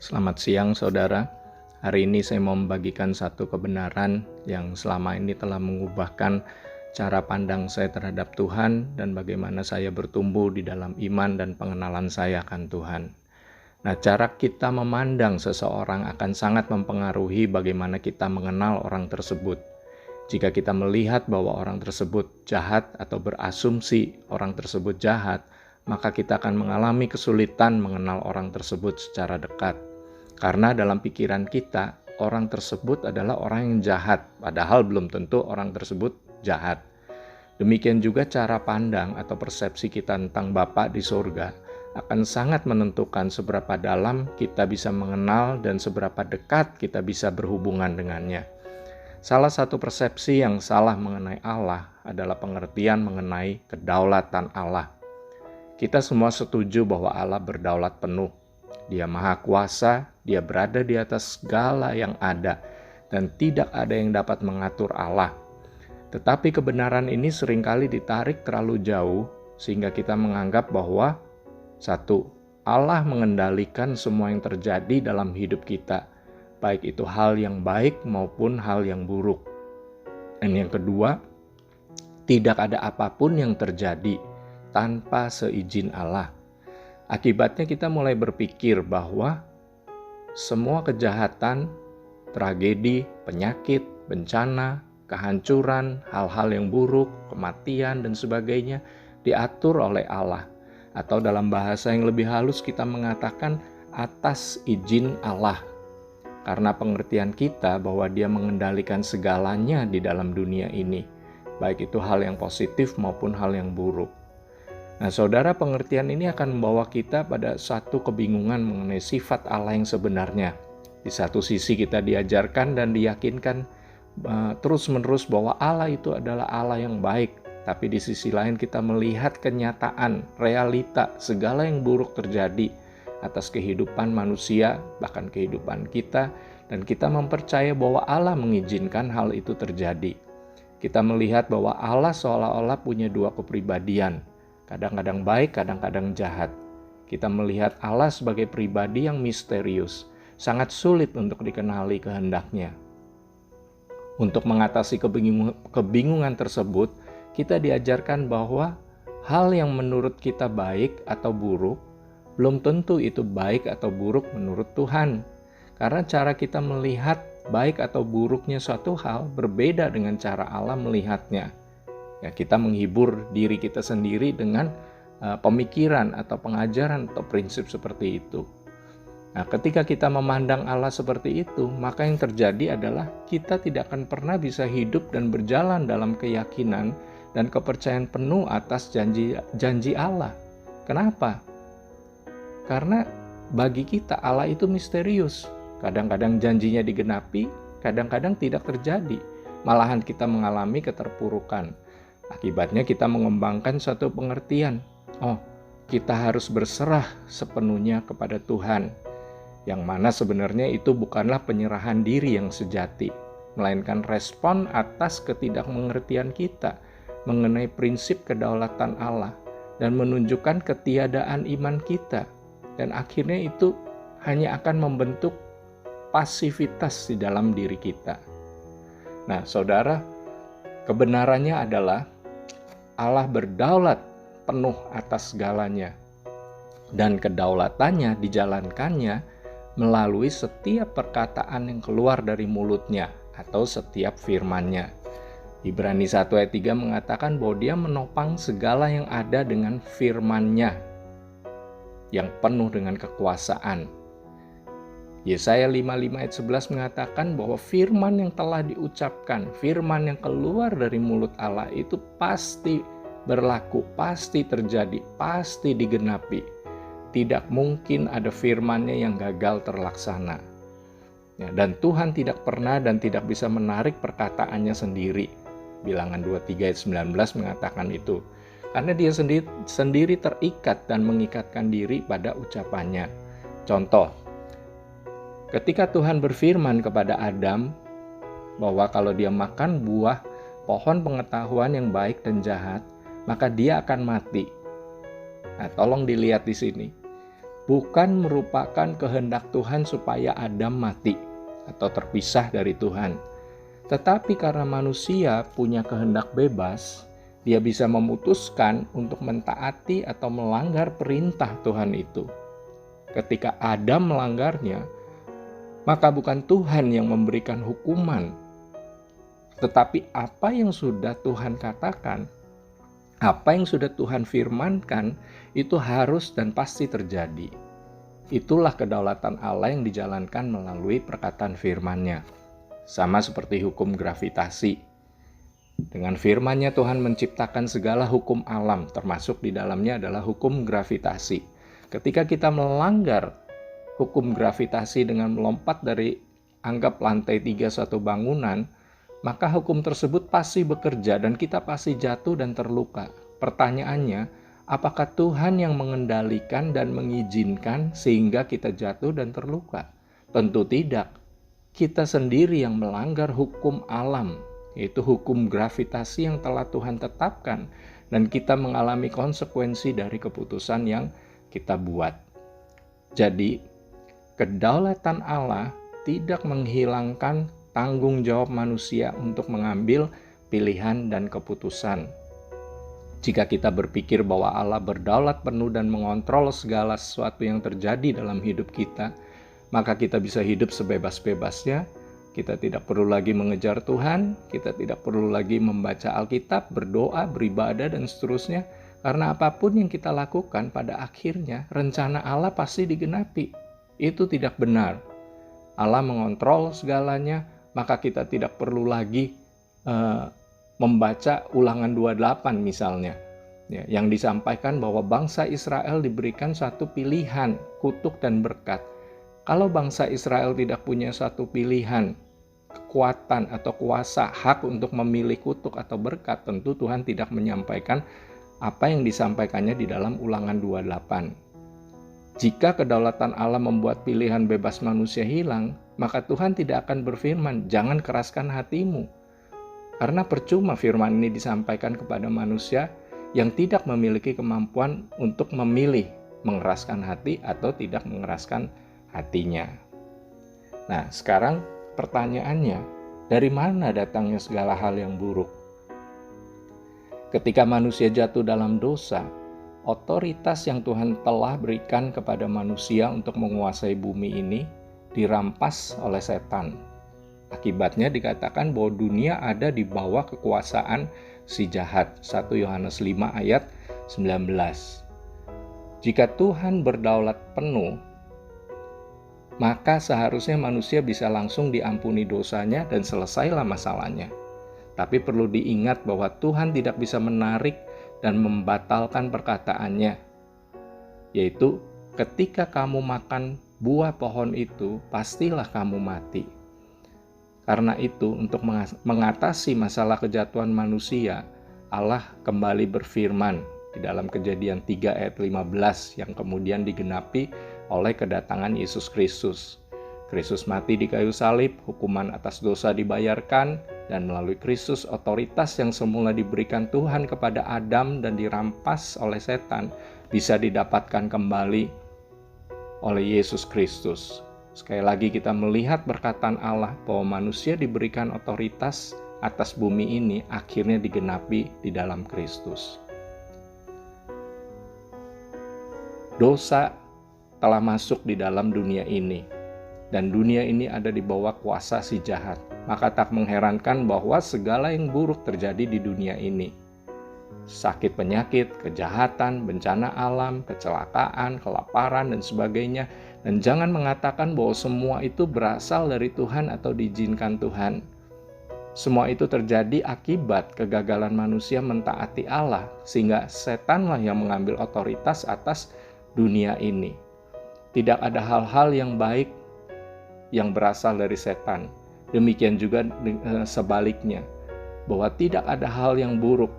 Selamat siang saudara. Hari ini saya mau membagikan satu kebenaran yang selama ini telah mengubahkan cara pandang saya terhadap Tuhan dan bagaimana saya bertumbuh di dalam iman dan pengenalan saya akan Tuhan. Nah, cara kita memandang seseorang akan sangat mempengaruhi bagaimana kita mengenal orang tersebut. Jika kita melihat bahwa orang tersebut jahat atau berasumsi orang tersebut jahat, maka kita akan mengalami kesulitan mengenal orang tersebut secara dekat. Karena dalam pikiran kita, orang tersebut adalah orang yang jahat, padahal belum tentu orang tersebut jahat. Demikian juga cara pandang atau persepsi kita tentang Bapa di surga akan sangat menentukan seberapa dalam kita bisa mengenal dan seberapa dekat kita bisa berhubungan dengannya. Salah satu persepsi yang salah mengenai Allah adalah pengertian mengenai kedaulatan Allah. Kita semua setuju bahwa Allah berdaulat penuh. Dia maha kuasa, dia berada di atas segala yang ada, dan tidak ada yang dapat mengatur Allah. Tetapi kebenaran ini seringkali ditarik terlalu jauh, sehingga kita menganggap bahwa satu, Allah mengendalikan semua yang terjadi dalam hidup kita, baik itu hal yang baik maupun hal yang buruk. Dan yang kedua, tidak ada apapun yang terjadi tanpa seizin Allah. Akibatnya kita mulai berpikir bahwa semua kejahatan, tragedi, penyakit, bencana, kehancuran, hal-hal yang buruk, kematian, dan sebagainya diatur oleh Allah. Atau dalam bahasa yang lebih halus kita mengatakan atas izin Allah. Karena pengertian kita bahwa Dia mengendalikan segalanya di dalam dunia ini, baik itu hal yang positif maupun hal yang buruk. Nah, saudara, pengertian ini akan membawa kita pada satu kebingungan mengenai sifat Allah yang sebenarnya. Di satu sisi kita diajarkan dan diyakinkan terus-menerus bahwa Allah itu adalah Allah yang baik. Tapi di sisi lain kita melihat kenyataan, realita, segala yang buruk terjadi atas kehidupan manusia, bahkan kehidupan kita. Dan kita mempercaya bahwa Allah mengizinkan hal itu terjadi. Kita melihat bahwa Allah seolah-olah punya dua kepribadian. Kadang-kadang baik, kadang-kadang jahat. Kita melihat Allah sebagai pribadi yang misterius, sangat sulit untuk dikenali kehendaknya. Untuk mengatasi kebingungan tersebut, kita diajarkan bahwa hal yang menurut kita baik atau buruk, belum tentu itu baik atau buruk menurut Tuhan. Karena cara kita melihat baik atau buruknya suatu hal berbeda dengan cara Allah melihatnya. Ya, kita menghibur diri kita sendiri dengan pemikiran atau pengajaran atau prinsip seperti itu. Nah, ketika kita memandang Allah seperti itu, maka yang terjadi adalah kita tidak akan pernah bisa hidup dan berjalan dalam keyakinan dan kepercayaan penuh atas janji Allah. Kenapa? Karena bagi kita Allah itu misterius. Kadang-kadang janjinya digenapi, kadang-kadang tidak terjadi. Malahan kita mengalami keterpurukan. Akibatnya kita mengembangkan suatu pengertian. Kita harus berserah sepenuhnya kepada Tuhan. Yang mana sebenarnya itu bukanlah penyerahan diri yang sejati, melainkan respon atas ketidakmengertian kita mengenai prinsip kedaulatan Allah dan menunjukkan ketiadaan iman kita. Dan akhirnya itu hanya akan membentuk pasivitas di dalam diri kita. Nah, saudara, kebenarannya adalah Allah berdaulat penuh atas segalanya, dan kedaulatannya dijalankannya melalui setiap perkataan yang keluar dari mulutnya atau setiap firman-Nya. Ibrani 1 ayat 3 mengatakan bahwa Dia menopang segala yang ada dengan firman-Nya yang penuh dengan kekuasaan. Yesaya 55 ayat 11 mengatakan bahwa firman yang telah diucapkan, firman yang keluar dari mulut Allah itu pasti berlaku, pasti terjadi, pasti digenapi. Tidak mungkin ada firman-Nya yang gagal terlaksana. Ya, dan Tuhan tidak pernah dan tidak bisa menarik perkataannya sendiri. Bilangan 23 ayat 19 mengatakan itu. Karena Dia sendiri terikat dan mengikatkan diri pada ucapannya. Contoh, ketika Tuhan berfirman kepada Adam bahwa kalau dia makan buah pohon pengetahuan yang baik dan jahat, maka dia akan mati. Nah, tolong dilihat di sini. bukan merupakan kehendak Tuhan supaya Adam mati atau terpisah dari Tuhan. Tetapi karena manusia punya kehendak bebas, dia bisa memutuskan untuk mentaati atau melanggar perintah Tuhan itu. Ketika Adam melanggarnya, maka bukan Tuhan yang memberikan hukuman, tetapi apa yang sudah Tuhan katakan, apa yang sudah Tuhan firmankan, itu harus dan pasti terjadi. Itulah kedaulatan Allah yang dijalankan melalui perkataan firman-Nya. Sama seperti hukum gravitasi. Dengan firman-Nya Tuhan menciptakan segala hukum alam, termasuk di dalamnya adalah hukum gravitasi. Ketika kita melanggar hukum gravitasi dengan melompat dari anggap lantai 3 suatu bangunan, maka hukum tersebut pasti bekerja dan kita pasti jatuh dan terluka. Pertanyaannya, apakah Tuhan yang mengendalikan dan mengizinkan sehingga kita jatuh dan terluka? Tentu tidak. Kita sendiri yang melanggar hukum alam, yaitu hukum gravitasi yang telah Tuhan tetapkan, dan kita mengalami konsekuensi dari keputusan yang kita buat. Jadi, kedaulatan Allah tidak menghilangkan tanggung jawab manusia untuk mengambil pilihan dan keputusan. Jika kita berpikir bahwa Allah berdaulat penuh dan mengontrol segala sesuatu yang terjadi dalam hidup kita, maka kita bisa hidup sebebas-bebasnya. Kita tidak perlu lagi mengejar Tuhan, kita tidak perlu lagi membaca Alkitab, berdoa, beribadah, dan seterusnya. Karena apapun yang kita lakukan, pada akhirnya rencana Allah pasti digenapi. Itu tidak benar. Allah mengontrol segalanya, maka kita tidak perlu lagi membaca Ulangan 28 misalnya, ya, yang disampaikan bahwa bangsa Israel diberikan satu pilihan, kutuk dan berkat. Kalau bangsa Israel tidak punya satu pilihan, kekuatan atau kuasa, hak untuk memilih kutuk atau berkat, tentu Tuhan tidak menyampaikan apa yang disampaikannya di dalam Ulangan 28. Jika kedaulatan Allah membuat pilihan bebas manusia hilang, maka Tuhan tidak akan berfirman, jangan keraskan hatimu. Karena percuma firman ini disampaikan kepada manusia yang tidak memiliki kemampuan untuk memilih mengeraskan hati atau tidak mengeraskan hatinya. Nah, sekarang pertanyaannya, dari mana datangnya segala hal yang buruk? Ketika manusia jatuh dalam dosa, otoritas yang Tuhan telah berikan kepada manusia untuk menguasai bumi ini dirampas oleh setan. Akibatnya dikatakan bahwa dunia ada di bawah kekuasaan si jahat. 1 Yohanes 5 ayat 19. Jika Tuhan berdaulat penuh, maka seharusnya manusia bisa langsung diampuni dosanya dan selesailah masalahnya. Tapi perlu diingat bahwa Tuhan tidak bisa menarik dan membatalkan perkataannya, yaitu ketika kamu makan buah pohon itu, pastilah kamu mati. Karena itu, untuk mengatasi masalah kejatuhan manusia, Allah kembali berfirman di dalam Kejadian 3 ayat 15 yang kemudian digenapi oleh kedatangan Yesus Kristus. Kristus mati di kayu salib, hukuman atas dosa dibayarkan, dan melalui Kristus otoritas yang semula diberikan Tuhan kepada Adam dan dirampas oleh setan bisa didapatkan kembali oleh Yesus Kristus. Sekali lagi kita melihat perkataan Allah bahwa manusia diberikan otoritas atas bumi ini akhirnya digenapi di dalam Kristus. Dosa telah masuk di dalam dunia ini, dan dunia ini ada di bawah kuasa si jahat. Maka tak mengherankan bahwa segala yang buruk terjadi di dunia ini. Sakit penyakit, kejahatan, bencana alam, kecelakaan, kelaparan, dan sebagainya. Dan jangan mengatakan bahwa semua itu berasal dari Tuhan atau diizinkan Tuhan. Semua itu terjadi akibat kegagalan manusia mentaati Allah, sehingga setanlah yang mengambil otoritas atas dunia ini. Tidak ada hal-hal yang baik yang berasal dari setan. Demikian juga sebaliknya, bahwa tidak ada hal yang buruk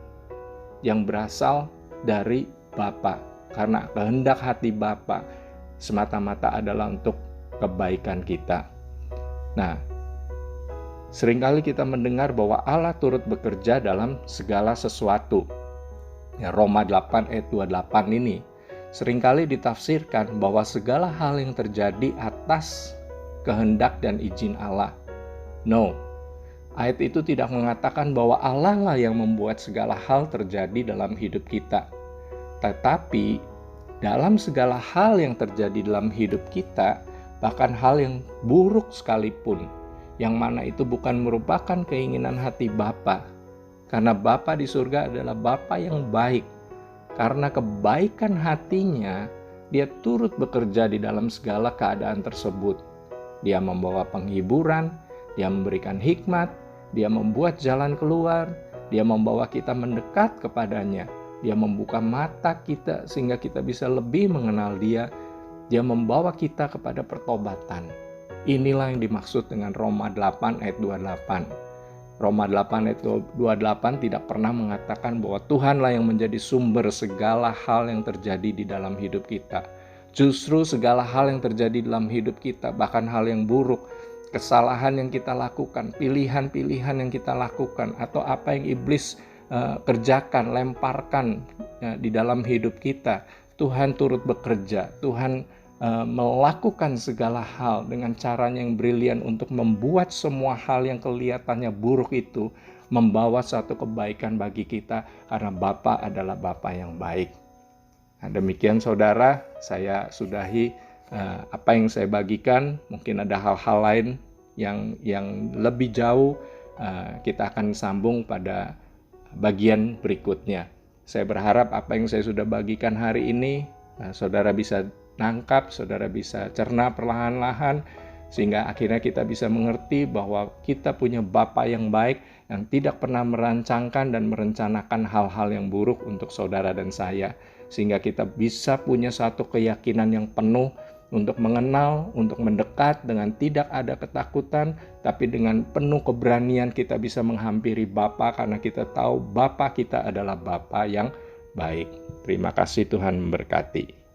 yang berasal dari Bapa, karena kehendak hati Bapa semata-mata adalah untuk kebaikan kita. Nah, seringkali kita mendengar bahwa Allah turut bekerja dalam segala sesuatu. Ya, Roma 8 ayat 28 ini, seringkali ditafsirkan bahwa segala hal yang terjadi atas kehendak dan izin Allah. No, ayat itu tidak mengatakan bahwa Allah lah yang membuat segala hal terjadi dalam hidup kita. Tetapi dalam segala hal yang terjadi dalam hidup kita, bahkan hal yang buruk sekalipun, yang mana itu bukan merupakan keinginan hati Bapa, karena Bapa di surga adalah Bapa yang baik. Karena kebaikan hatinya, dia turut bekerja di dalam segala keadaan tersebut. Dia membawa penghiburan, dia memberikan hikmat, dia membuat jalan keluar, dia membawa kita mendekat kepadanya, dia membuka mata kita sehingga kita bisa lebih mengenal dia, dia membawa kita kepada pertobatan. Inilah yang dimaksud dengan Roma 8 ayat 28. Roma 8 ayat 28 tidak pernah mengatakan bahwa Tuhanlah yang menjadi sumber segala hal yang terjadi di dalam hidup kita. Justru segala hal yang terjadi dalam hidup kita, bahkan hal yang buruk, kesalahan yang kita lakukan, pilihan-pilihan yang kita lakukan, atau apa yang iblis kerjakan, lemparkan di dalam hidup kita, Tuhan turut bekerja. Tuhan melakukan segala hal dengan caranya yang brilian untuk membuat semua hal yang kelihatannya buruk itu membawa satu kebaikan bagi kita, karena Bapa adalah Bapa yang baik. Nah, demikian saudara, saya sudahi apa yang saya bagikan. Mungkin ada hal-hal lain yang lebih jauh, kita akan sambung pada bagian berikutnya. Saya berharap apa yang saya sudah bagikan hari ini, saudara bisa nangkap, saudara bisa cerna perlahan-lahan, sehingga akhirnya kita bisa mengerti bahwa kita punya Bapa yang baik, yang tidak pernah merancangkan dan merencanakan hal-hal yang buruk untuk saudara dan saya, sehingga kita bisa punya satu keyakinan yang penuh untuk mengenal, untuk mendekat dengan tidak ada ketakutan, tapi dengan penuh keberanian kita bisa menghampiri Bapa, karena kita tahu Bapa kita adalah Bapa yang baik. Terima kasih, Tuhan memberkati.